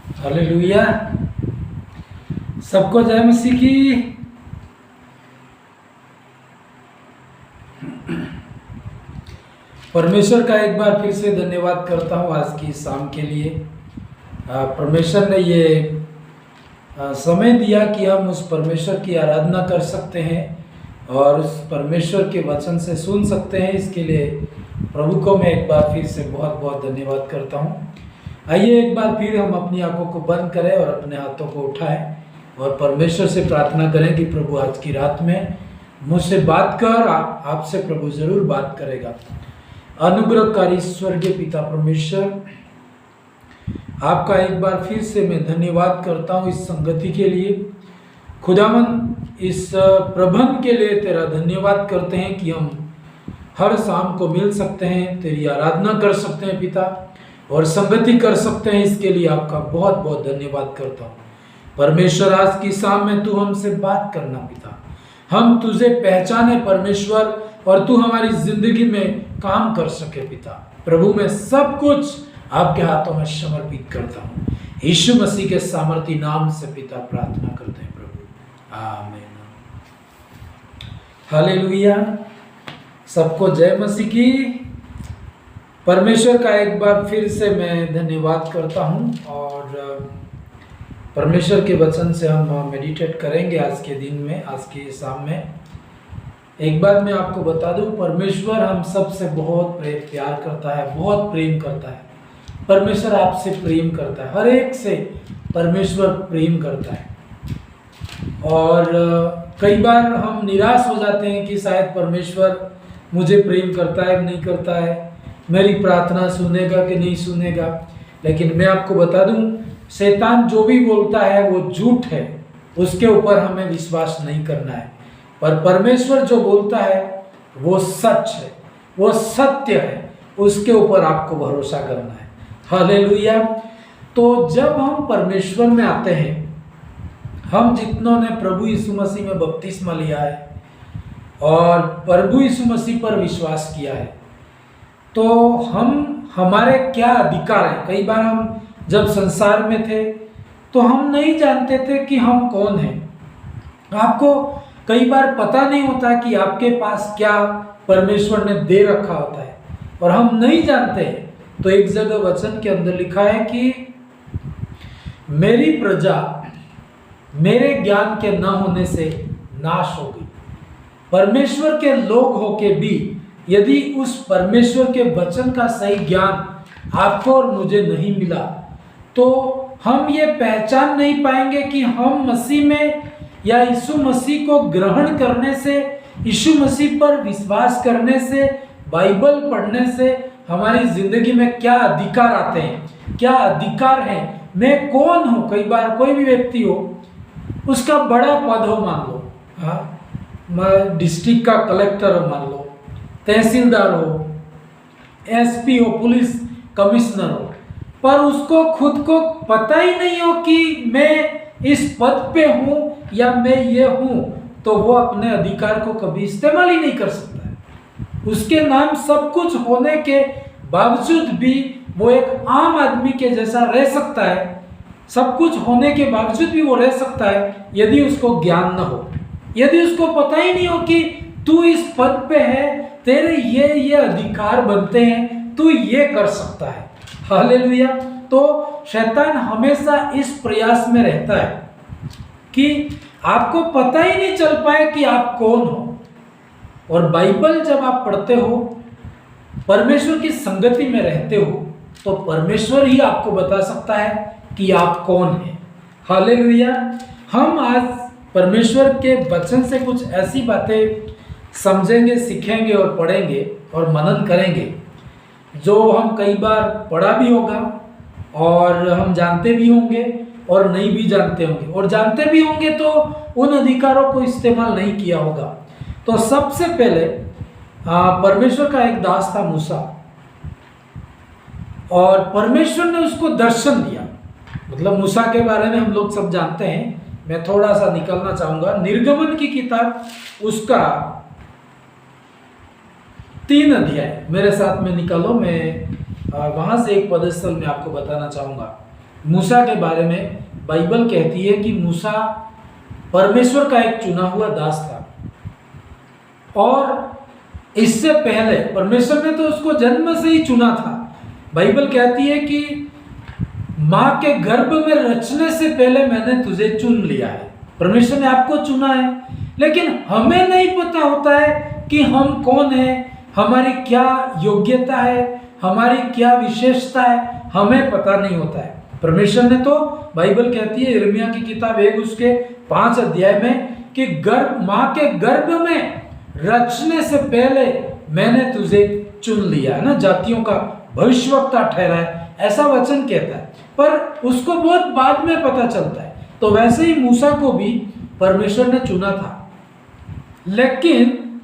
Hallelujah. सबको जय मसीह की। परमेश्वर का एक बार फिर से धन्यवाद करता हूँ आज की शाम के लिए। परमेश्वर ने ये समय दिया कि हम उस परमेश्वर की आराधना कर सकते हैं और उस परमेश्वर के वचन से सुन सकते हैं। इसके लिए प्रभु को मैं एक बार फिर से बहुत बहुत धन्यवाद करता हूँ। आइए एक बार फिर हम अपनी आंखों को बंद करें और अपने हाथों को उठाएं और परमेश्वर से प्रार्थना करें कि प्रभु आज की रात में मुझसे बात कर। आपसे प्रभु जरूर बात करेगा। अनुग्रहकारी स्वर्गीय पिता परमेश्वर, आपका एक बार फिर से मैं धन्यवाद करता हूँ इस संगति के लिए। खुदावन, इस प्रबंध के लिए तेरा धन्यवाद करते हैं कि हम हर शाम को मिल सकते हैं, तेरी आराधना कर सकते हैं पिता, और संगति कर सकते हैं। इसके लिए आपका बहुत बहुत धन्यवाद करता हूँ। परमेश्वर, आज की शाम में तू हमसे बात करना पिता, हम तुझे पहचाने परमेश्वर, और तू हमारी जिंदगी में काम कर सके पिता। प्रभु, मैं सब कुछ आपके हाथों में समर्पित करता हूँ। यीशु मसीह के सामर्थी नाम से पिता प्रार्थना करते हैं प्रभु, आमीन। हालेलुया। सबको जय मसीह की। परमेश्वर का एक बार फिर से मैं धन्यवाद करता हूँ और परमेश्वर के वचन से हम मेडिटेट करेंगे आज के दिन में, आज के शाम में। एक बात मैं आपको बता दूं, परमेश्वर हम सब से बहुत प्यार करता है, बहुत प्रेम करता है। परमेश्वर आपसे प्रेम करता है, हर एक से परमेश्वर प्रेम करता है। और कई बार हम निराश हो जाते हैं कि शायद परमेश्वर मुझे प्रेम करता है कि नहीं करता है, मेरी प्रार्थना सुनेगा कि नहीं सुनेगा। लेकिन मैं आपको बता दूं, शैतान जो भी बोलता है वो झूठ है, उसके ऊपर हमें विश्वास नहीं करना है। पर परमेश्वर जो बोलता है वो सच है, वो सत्य है, उसके ऊपर आपको भरोसा करना है। हालेलुया। तो जब हम परमेश्वर में आते हैं, हम जितनों ने प्रभु यीशु मसीह में बपतिस्मा लिया है और प्रभु यीशु मसीह पर विश्वास किया है, तो हमारे क्या अधिकार हैं। कई बार हम जब संसार में थे तो हम नहीं जानते थे कि हम कौन हैं। आपको कई बार पता नहीं होता कि आपके पास क्या परमेश्वर ने दे रखा होता है, और हम नहीं जानते। तो एक जगह वचन के अंदर लिखा है कि मेरी प्रजा मेरे ज्ञान के न होने से नाश हो गई। परमेश्वर के लोग होके भी यदि उस परमेश्वर के वचन का सही ज्ञान आपको और मुझे नहीं मिला, तो हम ये पहचान नहीं पाएंगे कि हम मसीह में या यीशु मसीह को ग्रहण करने से, यीशु मसीह पर विश्वास करने से, बाइबल पढ़ने से हमारी जिंदगी में क्या अधिकार आते हैं, क्या अधिकार हैं, मैं कौन हूँ। कई बार कोई भी व्यक्ति हो, उसका बड़ा पद हो, मान लो मैं डिस्ट्रिक्ट का कलेक्टर हो, मान लो तहसीलदार हो, एसपी हो, पुलिस कमिश्नर हो, पर उसको खुद को पता ही नहीं हो कि मैं इस पद पे हूँ या मैं ये हूँ, तो वो अपने अधिकार को कभी इस्तेमाल ही नहीं कर सकता है। उसके नाम सब कुछ होने के बावजूद भी वो एक आम आदमी के जैसा रह सकता है। सब कुछ होने के बावजूद भी वो रह सकता है यदि उसको ज्ञान न हो, यदि उसको पता ही नहीं हो कि तू इस पद पे है, तेरे ये अधिकार बनते हैं, तू ये कर सकता है। हालेलुया। तो शैतान हमेशा इस प्रयास में रहता है कि आपको पता ही नहीं चल पाए कि आप कौन हो। और बाइबल जब आप पढ़ते हो, परमेश्वर की संगति में रहते हो, तो परमेश्वर ही आपको बता सकता है कि आप कौन हैं। हालेलुया। हम आज परमेश्वर के वचन से कुछ ऐसी बातें समझेंगे, सीखेंगे और पढ़ेंगे और मनन करेंगे जो हम कई बार पढ़ा भी होगा और हम जानते भी होंगे और नहीं भी जानते होंगे, और जानते भी होंगे तो उन अधिकारों को इस्तेमाल नहीं किया होगा। तो सबसे पहले परमेश्वर का एक दास था मूसा, और परमेश्वर ने उसको दर्शन दिया। मतलब मूसा के बारे में हम लोग सब जानते हैं, मैं थोड़ा सा निकलना चाहूंगा। निर्गमन की किताब उसका 3 अध्याय मेरे साथ में निकालो। मैं वहां से एक पदस्थल में आपको बताना चाहूंगा। मूसा के बारे में बाइबल कहती है कि मूसा परमेश्वर का एक चुना हुआ दास था और इससे पहले परमेश्वर ने तो उसको जन्म से ही चुना था। बाइबल कहती है कि माँ के गर्भ में रचने से पहले मैंने तुझे चुन लिया है। परमेश्वर ने आपको चुना है, लेकिन हमें नहीं पता होता है कि हम कौन है, हमारी क्या योग्यता है, हमारी क्या विशेषता है, हमें पता नहीं होता है। परमेश्वर ने तो बाइबल कहती है यिर्मयाह की किताब 1 उसके 5 अध्याय में कि माँ के गर्भ में रचने से पहले मैंने तुझे चुन लिया है ना, जातियों का भविष्यवक्ता ठहरा है, ऐसा वचन कहता है। पर उसको बहुत बाद में पता चलता है। तो वैसे ही मूसा को भी परमेश्वर ने चुना था, लेकिन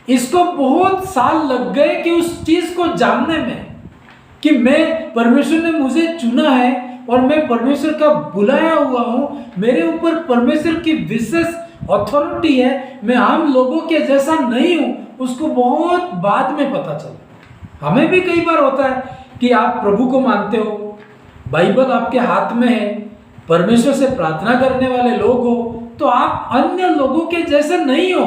इसको बहुत साल लग गए कि उस चीज को जानने में कि मैं परमेश्वर ने मुझे चुना है और मैं परमेश्वर का बुलाया हुआ हूं, मेरे ऊपर परमेश्वर की विशेष अथॉरिटी है, मैं आम लोगों के जैसा नहीं हूं। उसको बहुत बाद में पता चला। हमें भी कई बार होता है कि आप प्रभु को मानते हो, बाइबल आपके हाथ में है, परमेश्वर से प्रार्थना करने वाले लोग हो, तो आप अन्य लोगों के जैसे नहीं हो।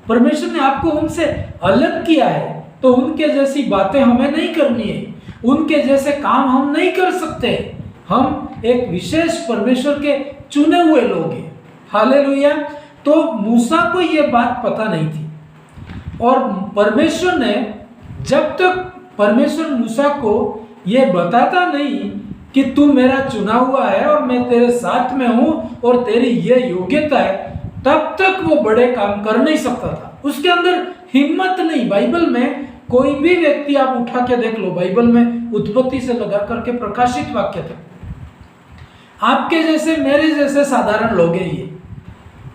परमेश्वर ने आपको उनसे अलग किया है, तो उनके जैसी बातें हमें नहीं करनी है, उनके जैसे काम हम नहीं कर सकते। हम एक विशेष परमेश्वर के चुने हुए लोग हैं। हालेलुया। तो मूसा को यह बात पता नहीं थी और परमेश्वर ने, जब तक परमेश्वर मूसा को यह बताता नहीं कि तू मेरा चुना हुआ है और मैं तेरे साथ में हूं और तेरी यह योग्यता है, तब तक वो बड़े काम कर नहीं सकता था। उसके अंदर हिम्मत नहीं। बाइबल में कोई भी व्यक्ति आप उठा के देख लो, बाइबल में उत्पत्ति से लगा करके प्रकाशित वाक्य तक, आपके जैसे मेरे जैसे साधारण लोग हैं। ये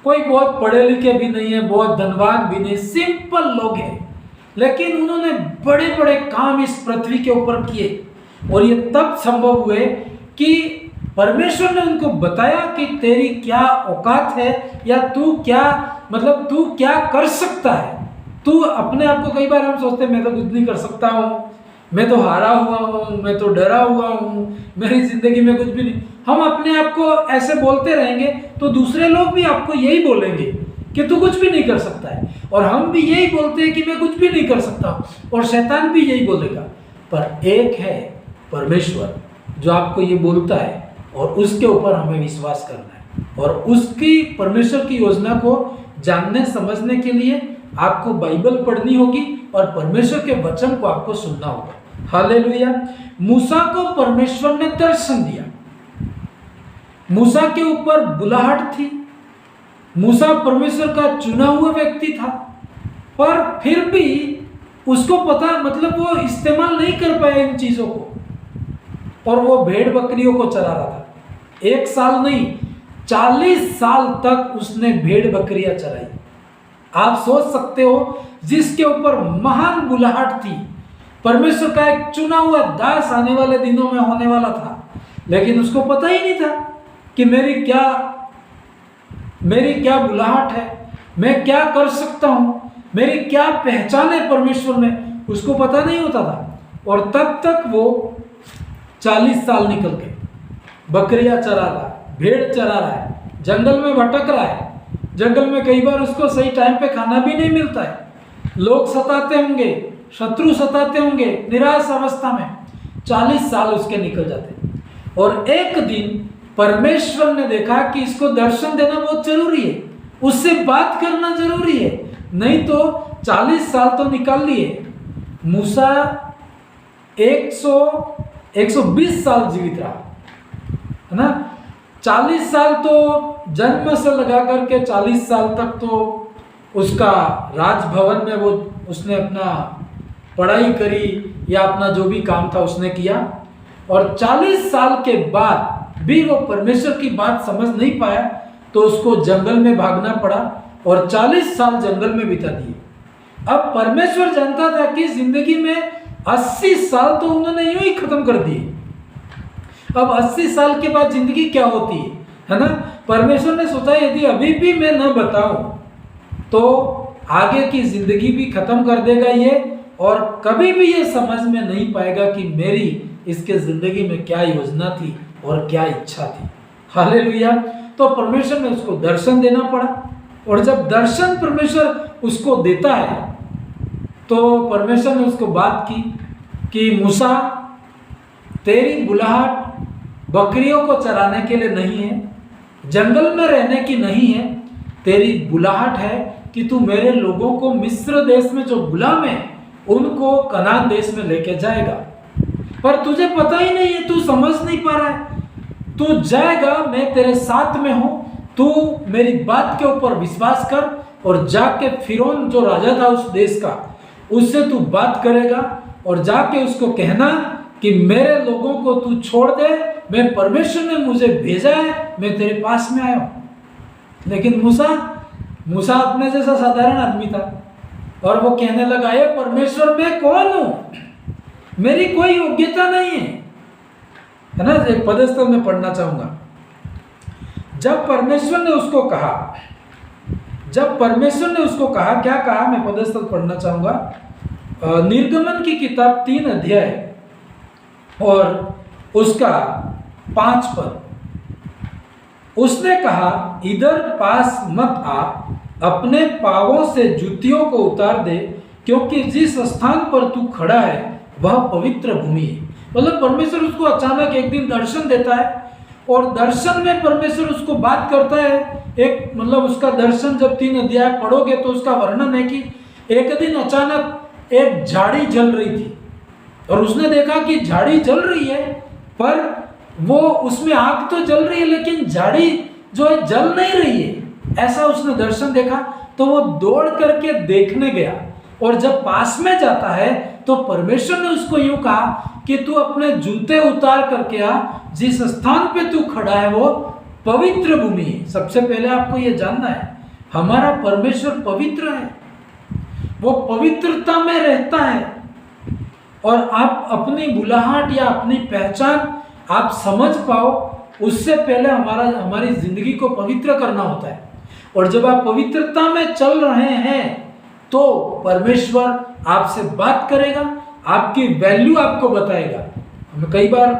कोई बहुत पढ़े लिखे भी नहीं है, बहुत धनवान भी नहीं, सिंपल लोग हैं, लेकिन उन्होंने बड़े बड़े काम इस पृथ्वी के ऊपर किए। और ये तब संभव हुए कि परमेश्वर ने उनको बताया कि तेरी क्या औकात है, या तू क्या, मतलब तू क्या कर सकता है। तू अपने आप को, कई बार हम सोचते हैं मैं तो कुछ नहीं कर सकता हूँ, मैं तो हारा हुआ हूँ, मैं तो डरा हुआ हूँ, मेरी जिंदगी में कुछ भी नहीं। हम अपने आप को ऐसे बोलते रहेंगे तो दूसरे लोग भी आपको यही बोलेंगे कि तू कुछ भी नहीं कर सकता है, और हम भी यही बोलते हैं कि मैं कुछ भी नहीं कर सकता हूँ, और शैतान भी यही बोलेगा। पर एक है परमेश्वर जो आपको ये बोलता है, और उसके ऊपर हमें विश्वास करना है, और उसकी, परमेश्वर की योजना को जानने समझने के लिए आपको बाइबल पढ़नी होगी और परमेश्वर के वचन को आपको सुनना होगा। हालेलुया। मूसा को परमेश्वर ने दर्शन दिया, मूसा के ऊपर बुलाहट थी, मूसा परमेश्वर का चुना हुआ व्यक्ति था, पर फिर भी उसको पता, मतलब वो इस्तेमाल नहीं कर पाया इन चीजों को, और वो भेड़ बकरियों को चरा रहा था। 1 साल नहीं, 40 साल तक उसने भेड़ बकरियां चराई। आप सोच सकते हो, जिसके ऊपर महान बुलाहट थी, परमेश्वर का एक चुना हुआ दास आने वाले दिनों में होने वाला था, लेकिन उसको पता ही नहीं था कि मेरी क्या बुलाहट है, मैं क्या कर सकता हूं, मेरी क्या पहचान है परमेश्वर में, उसको पता नहीं होता था। और तब तक वो 40 साल निकल गए, बकरियां चरा रहा है, भेड़ चरा रहा है, जंगल में भटक रहा है। जंगल में कई बार उसको सही टाइम पे खाना भी नहीं मिलता है, लोग सताते होंगे, शत्रु सताते होंगे, निराश अवस्था में 40 साल उसके निकल जाते। और एक दिन परमेश्वर ने देखा कि इसको दर्शन देना बहुत जरूरी है, उससे बात करना जरूरी है, नहीं तो 40 साल तो निकाल लिए। मूसा 120 साल जीवित रहा, है ना। 40 साल तो जन्म से लगा करके 40 साल तक तो उसका राजभवन में वो उसने अपना पढ़ाई करी, या अपना जो भी काम था उसने किया। और 40 साल के बाद भी वो परमेश्वर की बात समझ नहीं पाया, तो उसको जंगल में भागना पड़ा, और 40 साल जंगल में बिता दिए। अब परमेश्वर जानता था कि जिंदगी में 80 साल तो उन्होंने यूं ही खत्म कर दिए। अब 80 साल के बाद जिंदगी क्या होती है ना। परमेश्वर ने सोचा यदि अभी भी मैं न बताऊं तो आगे की जिंदगी भी खत्म कर देगा ये, और कभी भी ये समझ में नहीं पाएगा कि मेरी इसके जिंदगी में क्या योजना थी, और क्या इच्छा थी। हालेलुया। तो परमेश्वर ने उसको दर्शन देना पड़ा, और जब दर्शन परमेश्वर उसको देता है तो परमेश्वर ने उसको बात की कि मूसा, तेरी बुलाहट बकरियों को चराने के लिए नहीं है, जंगल में रहने की नहीं है, तेरी बुलाहट है कि तू मेरे लोगों को मिस्र देश में जो गुलाम है उनको कनान देश में लेके जाएगा। पर तुझे पता ही नहीं है, तू समझ नहीं पा रहा है। तू जाएगा, मैं तेरे साथ में हूं, तू मेरी बात के ऊपर विश्वास कर और जाके फिरौन जो राजा था उस देश का, उससे तू बात करेगा और जाके उसको कहना कि मेरे लोगों को तू छोड़ दे, मैं परमेश्वर ने मुझे भेजा है, मैं तेरे पास में आया हूं। लेकिन मूसा अपने जैसा साधारण आदमी था और वो कहने लगा, ये परमेश्वर मैं कौन हूं, मेरी कोई योग्यता नहीं है ना। एक पदस्थल में पढ़ना चाहूंगा। जब परमेश्वर ने उसको कहा, क्या कहा, मैं पदस्थल पढ़ना चाहूंगा। निर्गमन की किताब 3 अध्याय और उसका 5 पद। उसने कहा, इधर पास मत आ, अपने पांवों से जूतियों को उतार दे, क्योंकि जिस स्थान पर तू खड़ा है वह पवित्र भूमि है। मतलब परमेश्वर उसको अचानक एक दिन दर्शन देता है और दर्शन में परमेश्वर उसको बात करता है। एक मतलब उसका दर्शन जब 3 अध्याय पढ़ोगे तो उसका वर्णन है कि एक दिन अचानक एक झाड़ी जल रही थी और उसने देखा कि झाड़ी जल रही है, पर वो उसमें आग तो जल रही है लेकिन झाड़ी जो है जल नहीं रही है, ऐसा उसने दर्शन देखा। तो वो दौड़ करके देखने गया और जब पास में जाता है तो परमेश्वर ने उसको यूं कहा कि तू अपने जूते उतार करके आ, जिस स्थान पे तू खड़ा है वो पवित्र भूमि है। सबसे पहले आपको ये जानना है, हमारा परमेश्वर पवित्र है, वो पवित्रता में रहता है। और आप अपनी बुलाहट या अपनी पहचान आप समझ पाओ, उससे पहले हमारी जिंदगी को पवित्र करना होता है। और जब आप पवित्रता में चल रहे हैं तो परमेश्वर आपसे बात करेगा, आपकी वैल्यू आपको बताएगा। हमें कई बार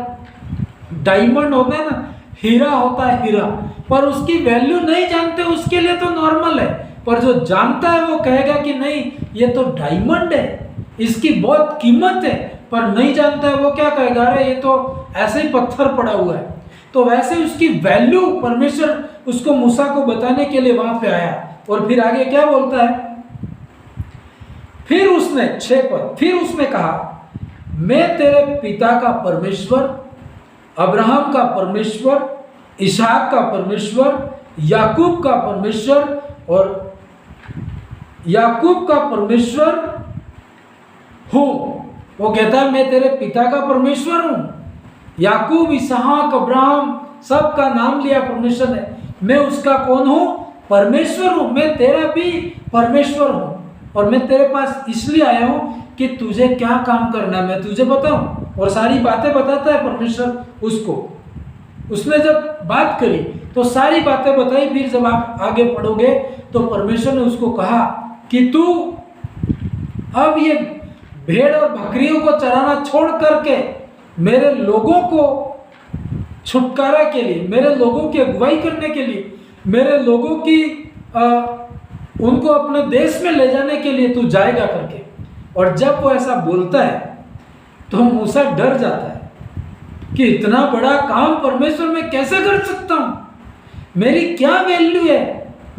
डायमंड होता है ना, हीरा होता है हीरा, पर उसकी वैल्यू नहीं जानते, उसके लिए तो नॉर्मल है, पर जो जानता है वो कहेगा कि नहीं ये तो डायमंड है, इसकी बहुत कीमत है। पर नहीं जानता है वो क्या कहेगा, अरे ये तो ऐसे ही पत्थर पड़ा हुआ है। तो वैसे उसकी वैल्यू परमेश्वर उसको मूसा को बताने के लिए वहां पे आया। और फिर आगे क्या बोलता है, फिर उसने 6 पद, फिर उसने कहा, मैं तेरे पिता का परमेश्वर, अब्राहम का परमेश्वर, इसहाक का परमेश्वर, याकूब का परमेश्वर और याकूब का परमेश्वर हूं। वो कहता है मैं तेरे पिता का परमेश्वर हूं। याकूब, इसहाक, अब्राहम सबका नाम लिया परमेश्वर ने। मैं उसका कौन हूं? परमेश्वर हूं। मैं तेरा भी परमेश्वर हूं और मैं तेरे पास इसलिए आया हूं कि तुझे क्या काम करना है मैं तुझे बताऊं। और सारी बातें बताता है परमेश्वर उसको। उसने जब बात करी तो सारी बातें बताई। फिर जब आप आगे पढ़ोगे तो परमेश्वर ने उसको कहा कि तू अब ये भेड़ और बकरियों को चराना छोड़ करके मेरे लोगों को छुटकारा के लिए, मेरे लोगों की अगुवाई करने के लिए, मेरे लोगों की उनको अपने देश में ले जाने के लिए तू जाएगा करके। और जब वो ऐसा बोलता है तो मूसा डर जाता है कि इतना बड़ा काम परमेश्वर मैं कैसे कर सकता हूं, मेरी क्या वैल्यू है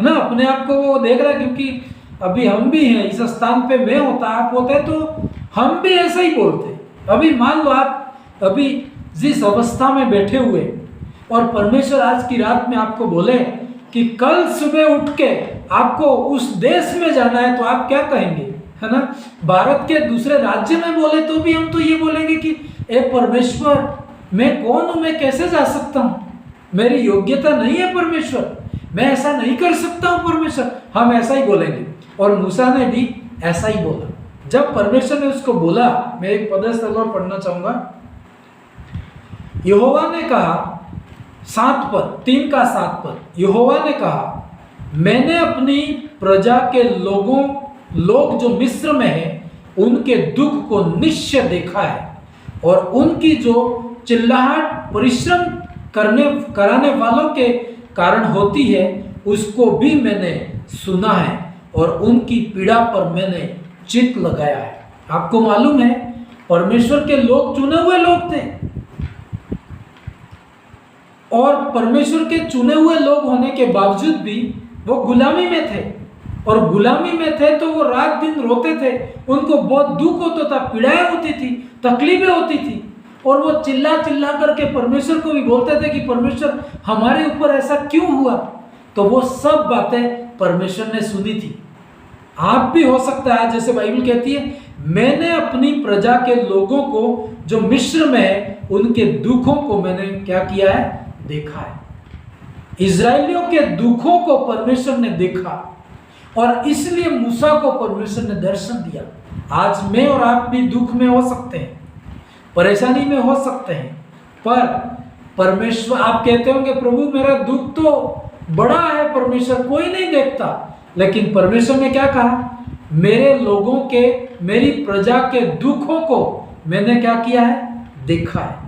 ना। अपने आप को वो देख रहा है, क्योंकि अभी हम भी हैं इस स्थान पे, मैं होता आप होते तो हम भी ऐसा ही बोलते। अभी मान लो आप अभी जिस अवस्था में बैठे हुए और परमेश्वर आज की रात में आपको बोले कि कल सुबह उठ के आपको उस देश में जाना है, तो आप क्या कहेंगे, है ना। भारत के दूसरे राज्य में बोले तो भी हम तो ये बोलेंगे कि ए परमेश्वर मैं कौन हूं, मैं कैसे जा सकता हूं, मेरी योग्यता नहीं है परमेश्वर, मैं ऐसा नहीं कर सकता हूं परमेश्वर। हम ऐसा ही बोलेंगे। और मूसा ने भी ऐसा ही बोला। जब परमेश्वर ने उसको बोला, मैं एक पदस्थल और पढ़ना चाहूंगा। यहोवा ने कहा 7 पद, 3 का 7 पद, यहोवा ने कहा मैंने अपनी प्रजा के लोग जो मिस्र में हैं उनके दुख को निश्चय देखा है और उनकी जो चिल्लाहट परिश्रम कराने वालों के कारण होती है, उसको भी मैंने सुना है और उनकी पीड़ा पर मैंने चित्त लगाया है। आपको मालूम है, परमेश्वर के लोग चुने हुए लोग थे, और परमेश्वर के चुने हुए लोग होने के बावजूद भी वो गुलामी में थे, और गुलामी में थे तो वो रात दिन रोते थे, उनको बहुत दुख होता था, पीड़ाएं होती थी, तकलीफें होती थी, और वो चिल्ला चिल्ला करके परमेश्वर को भी बोलते थे कि परमेश्वर हमारे ऊपर ऐसा क्यों हुआ। तो वो सब बातें परमेश्वर ने सुनी थी। आप भी हो सकता है, जैसे बाइबल कहती है, मैंने अपनी प्रजा के लोगों को जो मिस्र में है उनके दुखों को मैंने क्या किया है, देखा है। इजराइलियों के दुखों को परमेश्वर ने देखा, और इसलिए मूसा को परमेश्वर ने दर्शन दिया। आज मैं और आप भी दुख में हो सकते हैं, परेशानी में हो सकते हैं, पर परमेश्वर, आप कहते होंगे प्रभु मेरा दुख तो बड़ा है, परमेश्वर कोई नहीं देखता, लेकिन परमेश्वर ने क्या कहा, मेरे लोगों के, मेरी प्रजा के दुखों को मैंने क्या किया है, देखा है।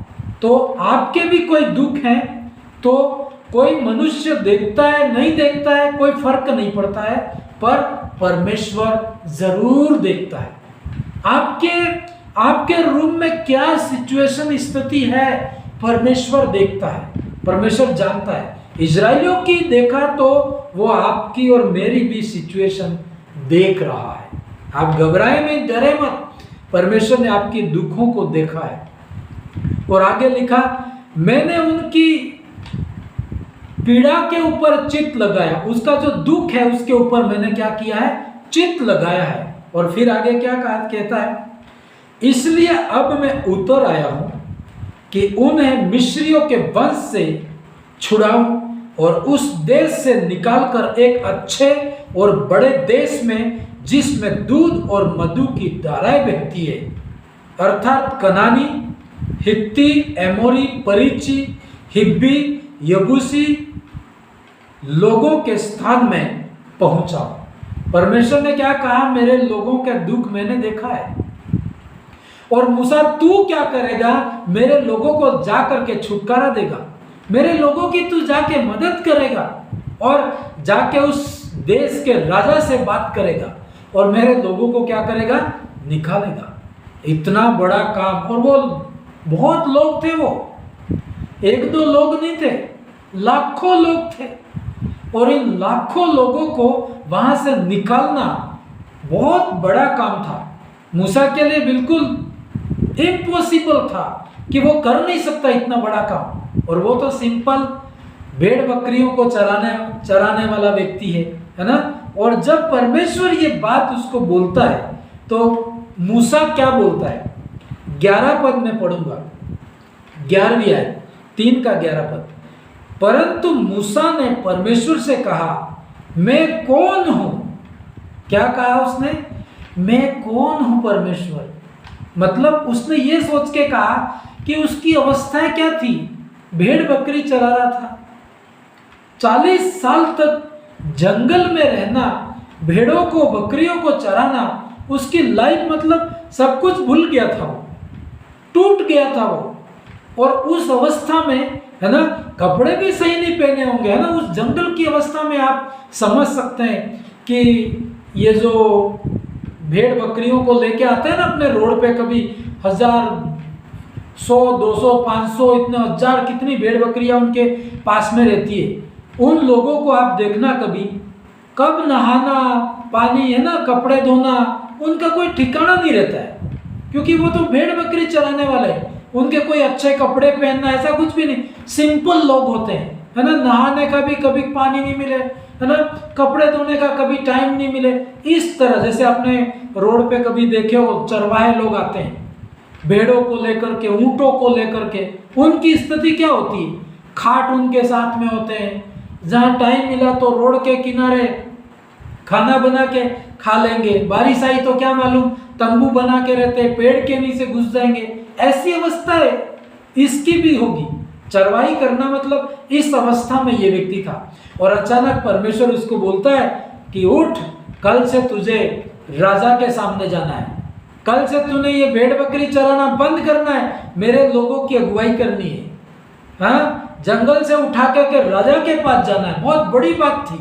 तो आपके भी कोई दुख है तो कोई मनुष्य देखता है नहीं देखता है कोई फर्क नहीं पड़ता है, पर परमेश्वर जरूर देखता है। आपके रूम में क्या सिचुएशन स्थिति है, परमेश्वर देखता है, परमेश्वर जानता है। इजराइलियों की देखा तो वो आपकी और मेरी भी सिचुएशन देख रहा है। आप घबराए नहीं, डरे मत, परमेश्वर ने आपकी दुखों को देखा है। और आगे लिखा, मैंने उनकी पीड़ा के ऊपर चित्त लगाया, उसका जो दुख है उसके ऊपर मैंने क्या किया है, चित्त लगाया है। और फिर आगे क्या कहता है, इसलिए अब मैं उतर आया हूं कि उन्हें मिस्रियों के वंश से छुड़ाऊं और उस देश से निकालकर एक अच्छे और बड़े देश में, जिसमें दूध और मधु की धाराएं बहती है, अर्थात कनानी, हित्ती, एमोरी, परिची, हिब्बी, यबूसी लोगों के स्थान में पहुंचा। परमेश्वर ने क्या कहा, मेरे लोगों का दुख मैंने देखा है, और मूसा तू क्या करेगा, मेरे लोगों को जाकर के छुटकारा देगा, मेरे लोगों की तू जाके मदद करेगा, और जाके उस देश के राजा से बात करेगा, और मेरे लोगों को क्या करेगा, निकालेगा। इतना बड़ा काम, और वो बहुत लोग थे, वो एक दो लोग नहीं थे, लाखों लोग थे, और इन लाखों लोगों को वहां से निकालना बहुत बड़ा काम था। मूसा के लिए बिल्कुल इम्पॉसिबल था कि वो कर नहीं सकता इतना बड़ा काम, और वो तो सिंपल भेड़ बकरियों को चराने वाला व्यक्ति है ना। और जब परमेश्वर ये बात उसको बोलता है तो मूसा क्या बोलता है, 11 पद में पढ़ूंगा, 11वीं आयत, 3 का 11 पद। परंतु मूसा ने परमेश्वर से कहा, मैं कौन हूं। क्या कहा उसने, मैं कौन हूं परमेश्वर। मतलब उसने ये सोच के कहा कि उसकी अवस्थाएं क्या थी, भेड़ बकरी चरा रहा था, 40 साल तक जंगल में रहना, भेड़ों को बकरियों को चराना, उसकी लाइफ मतलब सब कुछ भूल गया था, वो टूट गया था वो। और उस अवस्था में है ना, कपड़े भी सही नहीं पहने होंगे, है ना, उस जंगल की अवस्था में आप समझ सकते हैं कि ये जो भेड़ बकरियों को लेके आते हैं ना अपने रोड पे, कभी 1000, 100, 200, 500, इतने हजार, कितनी भेड़ बकरियां उनके पास में रहती है। उन लोगों को आप देखना, कभी कब नहाना, पानी है ना, कपड़े धोना, उनका कोई ठिकाना नहीं रहता है, क्योंकि वो तो भेड़ बकरी चराने वाले हैं। उनके कोई अच्छे कपड़े पहनना ऐसा कुछ भी नहीं, सिंपल लोग होते हैं, है ना। नहाने का भी कभी पानी नहीं मिले, है ना, कपड़े धोने का कभी टाइम नहीं मिले। इस तरह जैसे आपने रोड पे कभी देखे हो, चरवाहे लोग आते हैं भेड़ों को लेकर के, ऊंटों को लेकर के, उनकी स्थिति क्या होती है, खाट उनके साथ में होते हैं, जहाँ टाइम मिला तो रोड के किनारे खाना बना के खा लेंगे, बारिश आई तो क्या मालूम तंबू बना के रहते, पेड़ के नीचे घुस जाएंगे। ऐसी अवस्था है इसकी भी होगी। चरवाही करना मतलब इस अवस्था में ये व्यक्ति था, और अचानक परमेश्वर उसको बोलता है कि उठ, कल से तुझे राजा के सामने जाना है, कल से तूने ये भेड़ बकरी चराना बंद करना है, मेरे लोगों की अगुवाई करनी है। हाँ, जंगल से उठा के राजा के पास जाना है, बहुत बड़ी बात थी।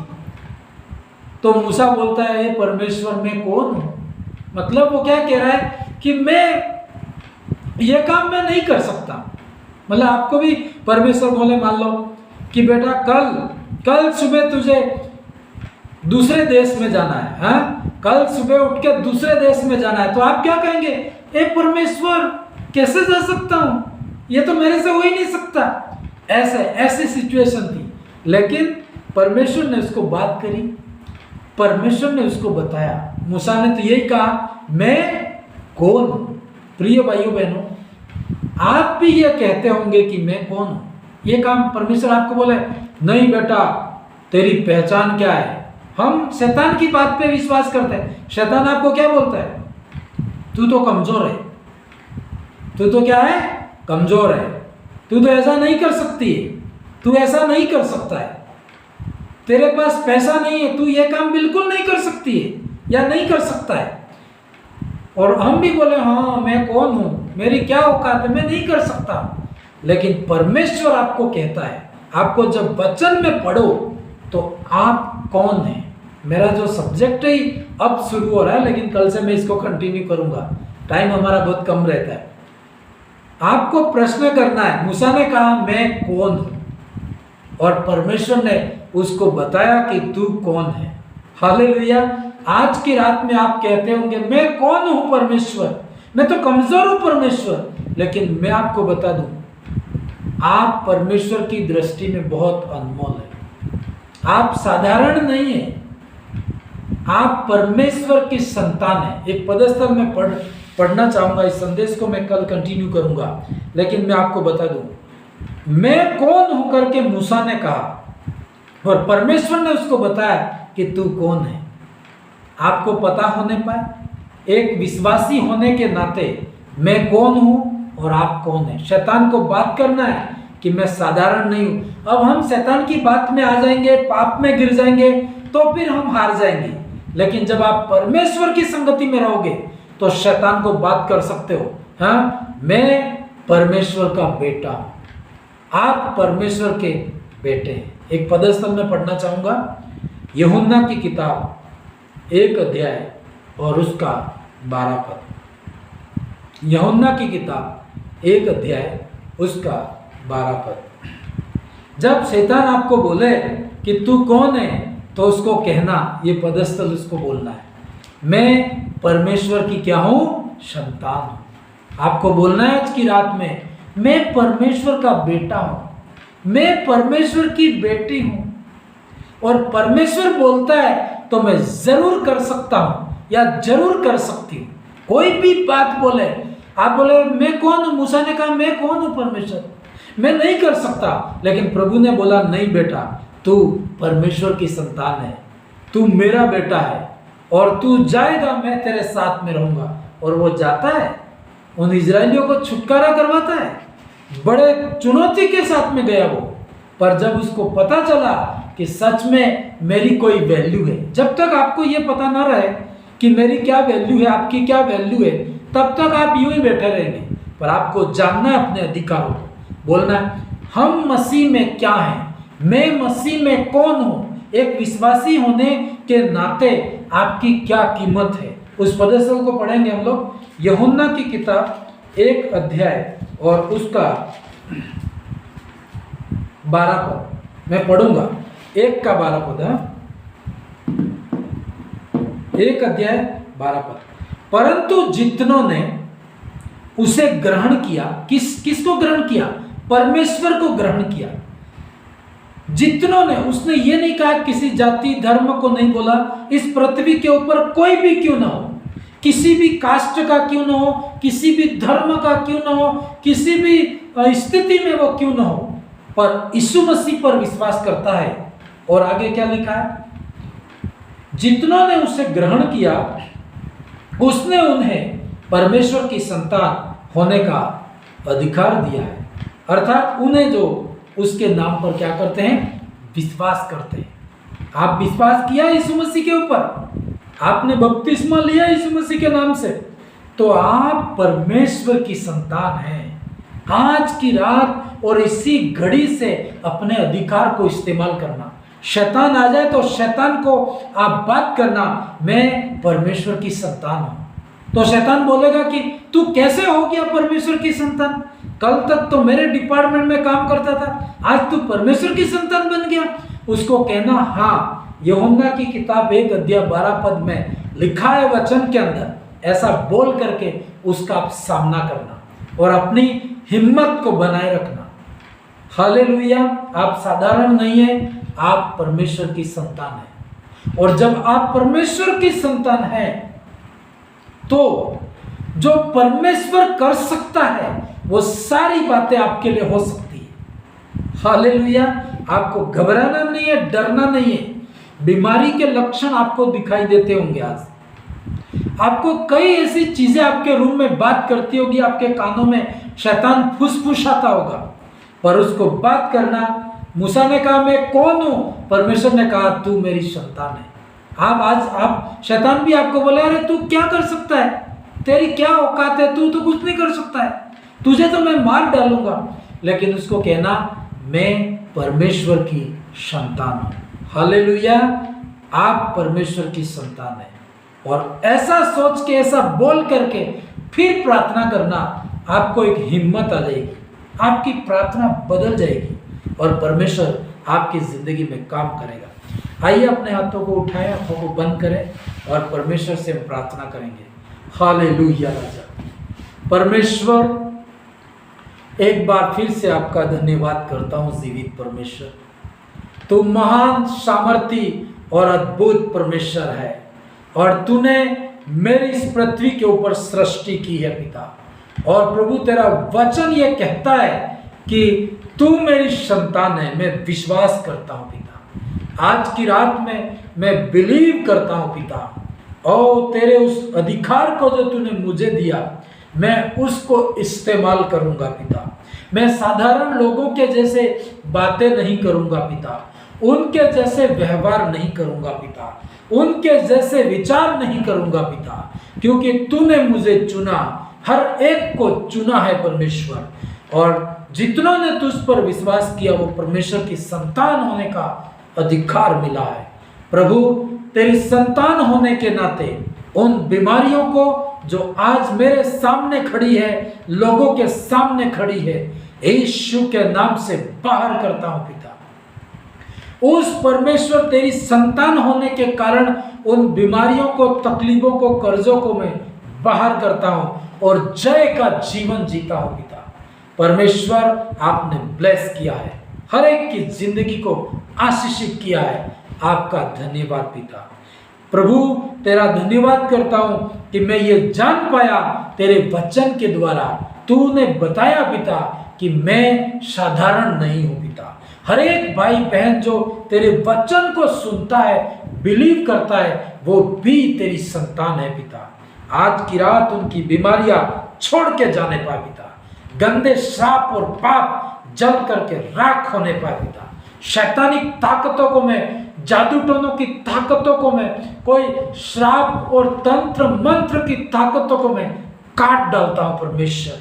तो मूसा बोलता है, हे परमेश्वर मैं कौन हूं? मतलब वो क्या कह रहा है कि ये काम मैं नहीं कर सकता। मतलब आपको भी परमेश्वर बोले, मान लो कि बेटा कल सुबह तुझे दूसरे देश में जाना है, हाँ? कल सुबह उठ के दूसरे देश में जाना है, तो आप क्या कहेंगे? ए परमेश्वर कैसे जा सकता हूं, ये तो मेरे से हो ही नहीं सकता। ऐसी सिचुएशन थी, लेकिन परमेश्वर ने उसको बात करी, परमेश्वर ने उसको बताया। मूसा ने तो यही कहा, मैं कौन हूं? प्रिय भाइयों बहनों, आप भी ये कहते होंगे कि मैं कौन हूं। ये काम परमेश्वर आपको बोले, नहीं बेटा तेरी पहचान क्या है? हम शैतान की बात पे विश्वास करते हैं। शैतान आपको क्या बोलता है? तू तो कमजोर है, तू तो क्या है? कमजोर है, तू तो ऐसा नहीं कर सकती है, तू ऐसा नहीं कर सकता है, तेरे पास पैसा नहीं है, तू ये काम बिल्कुल नहीं कर सकती है या नहीं कर सकता है। और हम भी बोले, हाँ मैं कौन हूं, मेरी क्या औकात है, मैं नहीं कर सकता। लेकिन परमेश्वर आपको कहता है, आपको जब वचन में पढ़ो तो आप कौन है। मेरा जो सब्जेक्ट है अब शुरू हो रहा है, लेकिन कल से मैं इसको कंटिन्यू करूंगा, टाइम हमारा बहुत कम रहता है। आपको प्रश्न करना है। मूसा ने कहा मैं कौन हूं, और परमेश्वर ने उसको बताया कि तू कौन है। हालेलुया। आज की रात में आप कहते होंगे, मैं कौन हूं परमेश्वर, मैं तो कमजोर हूं परमेश्वर। लेकिन मैं आपको बता दूं, आप परमेश्वर की दृष्टि में बहुत अनमोल है। आप साधारण नहीं है, आप परमेश्वर की संतान है। एक पदस्थल में पढ़ना चाहूंगा, इस संदेश को मैं कल कंटिन्यू करूंगा, लेकिन मैं आपको बता दूं, मैं कौन हूं करके मूसा ने कहा, और परमेश्वर ने उसको बताया कि तू कौन है। आपको पता होने पर, एक विश्वासी होने के नाते मैं कौन हूं और आप कौन है। शैतान को बात करना है कि मैं साधारण नहीं हूं। अब हम शैतान की बात में आ जाएंगे, पाप में गिर जाएंगे, तो फिर हम हार जाएंगे। लेकिन जब आप परमेश्वर की संगति में रहोगे तो शैतान को बात कर सकते हो, हाँ मैं परमेश्वर का बेटा हूं, आप परमेश्वर के बेटे हैं। एक पदस्थल में पढ़ना चाहूंगा, यूहन्ना की किताब 1 अध्याय और उसका 12 पद। यूहन्ना की किताब 1 अध्याय उसका 12 पद। जब शैतान आपको बोले कि तू कौन है, तो उसको कहना, ये पदस्थल उसको बोलना है, मैं परमेश्वर की क्या हूं? संतान हूं। आपको बोलना है आज की रात में, मैं परमेश्वर का बेटा हूं, मैं परमेश्वर की बेटी हूं। और परमेश्वर बोलता है तो मैं जरूर कर सकता हूं या जरूर कर सकती हूं। कोई भी बात बोले, आप बोले मैं कौन हूं? मूसा ने कहा मैं कौन हूं परमेश्वर, मैं नहीं कर सकता। लेकिन प्रभु ने बोला नहीं बेटा, तू परमेश्वर की संतान है, तू मेरा बेटा है, और तू जाएगा, मैं तेरे साथ में रहूंगा। और वो जाता है, उन इजरायलियों को छुटकारा करवाता है। बड़े चुनौती के साथ में गया वो, पर जब उसको पता चला कि सच में मेरी कोई वैल्यू है, जब तक आपको ये पता ना रहे कि मेरी क्या वैल्यू है, आपकी क्या वैल्यू है, तब तक आप यूं ही बैठे रहेंगे। पर आपको जानना है अपने अधिकारों को, बोलना है हम मसीह में क्या हैं, मैं मसीह में कौन हूं। एक विश्वासी होने के नाते आपकी क्या कीमत है। उस पदस्थल को पढ़ेंगे हम लोग, यूहन्ना की किताब 1 अध्याय और उसका 12 पद मैं पढ़ूंगा। 1 का 12 पद है, 1 अध्याय 12 पद। परंतु जितनों ने उसे ग्रहण किया, किसको ग्रहण किया? परमेश्वर को ग्रहण किया। जितनों ने, उसने ये नहीं कहा किसी जाति धर्म को नहीं बोला, इस पृथ्वी के ऊपर कोई भी क्यों ना हो, किसी भी कास्ट का क्यों ना हो, किसी भी धर्म का क्यों ना हो, किसी भी स्थिति में वो क्यों ना हो, पर यीशु मसीह पर विश्वास करता है। और आगे क्या लिखा है? जितनों ने उसे ग्रहण किया, उसने उन्हें परमेश्वर की संतान होने का अधिकार दिया है। अर्थात उन्हें जो उसके नाम पर क्या करते हैं? विश्वास करते हैं। आप विश्वास किया यीशु मसीह के ऊपर, आपने बपतिस्मा लिया यीशु मसीह के नाम से, तो आप परमेश्वर की संतान हैं। आज की रात और इसी घड़ी से अपने अधिकार को इस्तेमाल करना। शैतान आ जाए तो शैतान को आप बात करना, मैं परमेश्वर की संतान हूं। तो शैतान बोलेगा कि तू कैसे हो गया परमेश्वर की संतान? कल तक तो मेरे डिपार्टमेंट में काम करता था, आज तू परमेश्वर की संतान बन गया। उसको कहना, हाँ, यूहन्ना की किताब 1 अध्याय 12 पद में लिखा है वचन के अंदर, ऐसा बोल करके उसका आप सामना करना और अपनी हिम्मत को बनाए रखना। हालेलुया। आप साधारण नहीं है, आप परमेश्वर की संतान है। और जब आप परमेश्वर की संतान है तो जो परमेश्वर कर सकता है वो सारी बातें आपके लिए हो सकती है। हालेलुया। आपको घबराना नहीं है, डरना नहीं है। बीमारी के लक्षण आपको दिखाई देते होंगे, आज आपको कई ऐसी चीजें आपके रूम में बात करती होगी, आपके कानों में शैतान फुसफुसाता होगा, पर उसको बात करना। मूसा ने कहा मैं कौन हूं? परमेश्वर ने कहा तू मेरी संतान है। आप शैतान भी आपको बोले अरे तू क्या कर सकता है, तेरी क्या औकात है, तू तो कुछ नहीं कर सकता है, तुझे तो मैं मार डालूंगा। लेकिन उसको कहना मैं परमेश्वर की संतान हूं। हालेलुया। आप परमेश्वर की संतान है और ऐसा सोच के, ऐसा बोल करके फिर प्रार्थना करना, आपको एक हिम्मत आ जाएगी, आपकी प्रार्थना बदल जाएगी और परमेश्वर आपकी जिंदगी में काम करेगा। आइए अपने हाथों को उठाएं, आंखों को बंद करें और परमेश्वर से हम प्रार्थना करेंगे। हालेलुया। राजा परमेश्वर, एक बार फिर से आपका धन्यवाद करता हूं जीवित परमेश्वर। तू महान, सामर्थी और अद्भुत परमेश्वर है और तूने मेरी इस पृथ्वी के ऊपर सृष्टि की है पिता। और प्रभु तेरा वचन ये कहता है कि तू मेरी संतान है। मैं विश्वास करता हूं पिता, आज की रात में मैं बिलीव करता हूं पिता, और तेरे उस अधिकार को जो तूने मुझे दिया मैं उसको इस्तेमाल करूंगा पिता। मैं साधारण लोगों के जैसे बातें नहीं करूंगा पिता, उनके जैसे व्यवहार नहीं करूंगा पिता, उनके जैसे विचार नहीं करूंगा पिता, क्योंकि तूने मुझे चुना, हर एक को चुना है परमेश्वर। और जितनों ने तुझ पर विश्वास किया वो परमेश्वर की संतान होने का अधिकार मिला है। प्रभु तेरी संतान होने के नाते उन बीमारियों को जो आज मेरे सामने खड़ी है, लोगों के सामने खड़ी है, यीशु के नाम से बाहर करता हूं पिता। उस परमेश्वर तेरी संतान होने के कारण उन बीमारियों को, तकलीफों को, कर्जों को मैं बाहर करता हूं और जय का जीवन जीता हूं पिता। परमेश्वर आपने ब्लेस किया है, हर एक की जिंदगी को आशीषित किया है, आपका धन्यवाद पिता। प्रभु तेरा धन्यवाद करता हूं कि मैं ये जान पाया तेरे वचन के द्वारा, तूने बताया पिता कि मैं साधारण नहीं हूं पिता। हर एक भाई बहन जो तेरे वचन को सुनता है, बिलीव करता है, वो भी तेरी संतान है पिता। आज की रात उनकी बीमारियां छोड़ के जाने पाए पिता, गंदे श्राप और पाप जल करके राख होने पाए पिता। शैतानिक ताकतों को मैं, जादू टोनों की ताकतों को मैं, कोई श्राप और तंत्र मंत्र की ताकतों को मैं काट डालता हूं परमेश्वर।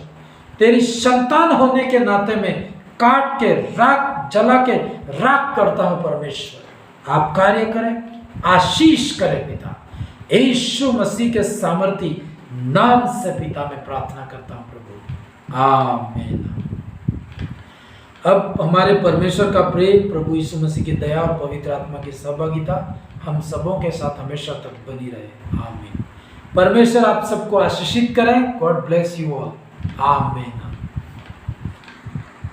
तेरी संतान होने के नाते में काट के राख, जला के राख करता हूं परमेश्वर। आप कार्य करें, आशीष करें पिता। यीशु मसीह के सामर्थी नाम से पिता मैं प्रार्थना करता हूं प्रभु, आमीन। अब हमारे परमेश्वर का प्रेम, प्रभु यीशु मसीह की दया और पवित्र आत्मा की सहभागिता हम सबों के साथ हमेशा तक बनी रहे, आमीन। परमेश्वर आप सबको आशीषित करें। गॉड ब्लेस यू ऑल, आमीन।